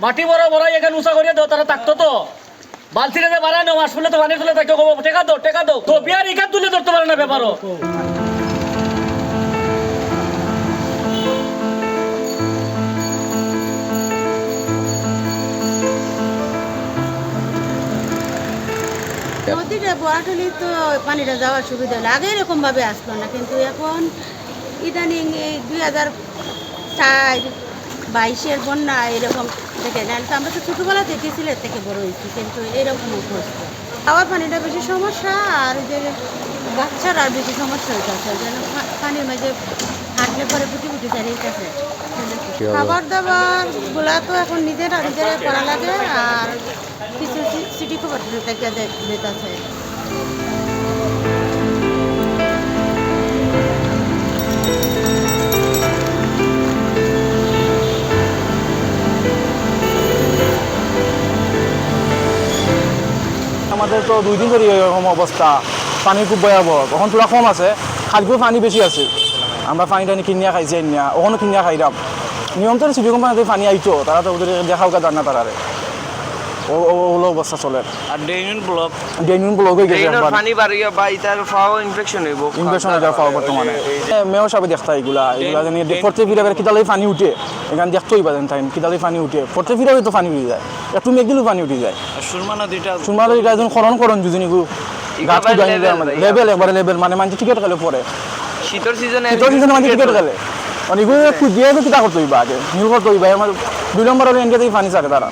মাটি বড় বড় এখানে উঁচা করিয়া দাও তারা থাকতো তো বালতিরে যে বাড়ানো মাস ফুলে তো পানি তুলে থাকতো টেকা দাও তো বিয়ার এখান তুলে ধরতে পারে না ব্যাপারও নদীটা বোয়াটলি তো পানিটা যাওয়ার সুবিধা হলো আগে এরকম ভাবে আসলো না কিন্তু এখন ইদানিং এই 2004-22 বন্যা এরকম দেখে জানি তো আমরা তো ছোটোবেলা থেকে সিলেট থেকে বড় হয়েছি কিন্তু এরকম অভ্যস্ত খাওয়ার পানিটা বেশি সমস্যা আর যে বাচ্চারা আর বেশি সমস্যা হইতেছে যেন পানির মাঝে হাঁটলে পরে ফুটি ফুটি দাঁড়িয়ে গেছে খাবার দাবার গুলা তো এখন নিজেরা করা লাগে আর কিছু সিটি খবর থেকে দিতেছে আমাদের তো 2 দিন ধরে এরকম অবস্থা পানি খুব ভয়াবহ এখন তোরা কম আছে খালগুলো পানি বেশি আছে আমরা পানি টানি কিনিয়া খাইছি না ওখানে কিনিয়া খাইলাম নিয়ম তো সিটি কোম্পানিতে পানি আইতো তারা তো ওদের দেখাও জান না তারারে ওগুলো অবস্থা চলে আর ড্রেইন ব্লক হয়ে গেছে ড্রেইনের পানি বাড়িয়া বা ইতার ফাও ইনফেকশন হইব ইনফেকশন হয়ে যাওয়া বর্তমানে মেয় সবাই দেখতা এগুলা জানি প্রত্যেক ফিরে কিতালে পানি উঠে এখানে দেখতেই পারেন তাই কিতালে পানি উঠে প্রত্যেক ফিরে তো পানি উঠে যায় একটু মেঘিলেও পানি উঠে যায় আর সুরমা নদীটা একজন খরণ যদি গাছ লেভেল মানে মানুষ টিকেট গেলে পরে শীতর সিজনে মানুষ টিকেট গেলে মানে এগুলো দিয়ে কিতা করতে হইবা আগে নির্ভর করতে হইবা আমার 2 নম্বর এনকে পানি চাকে তারা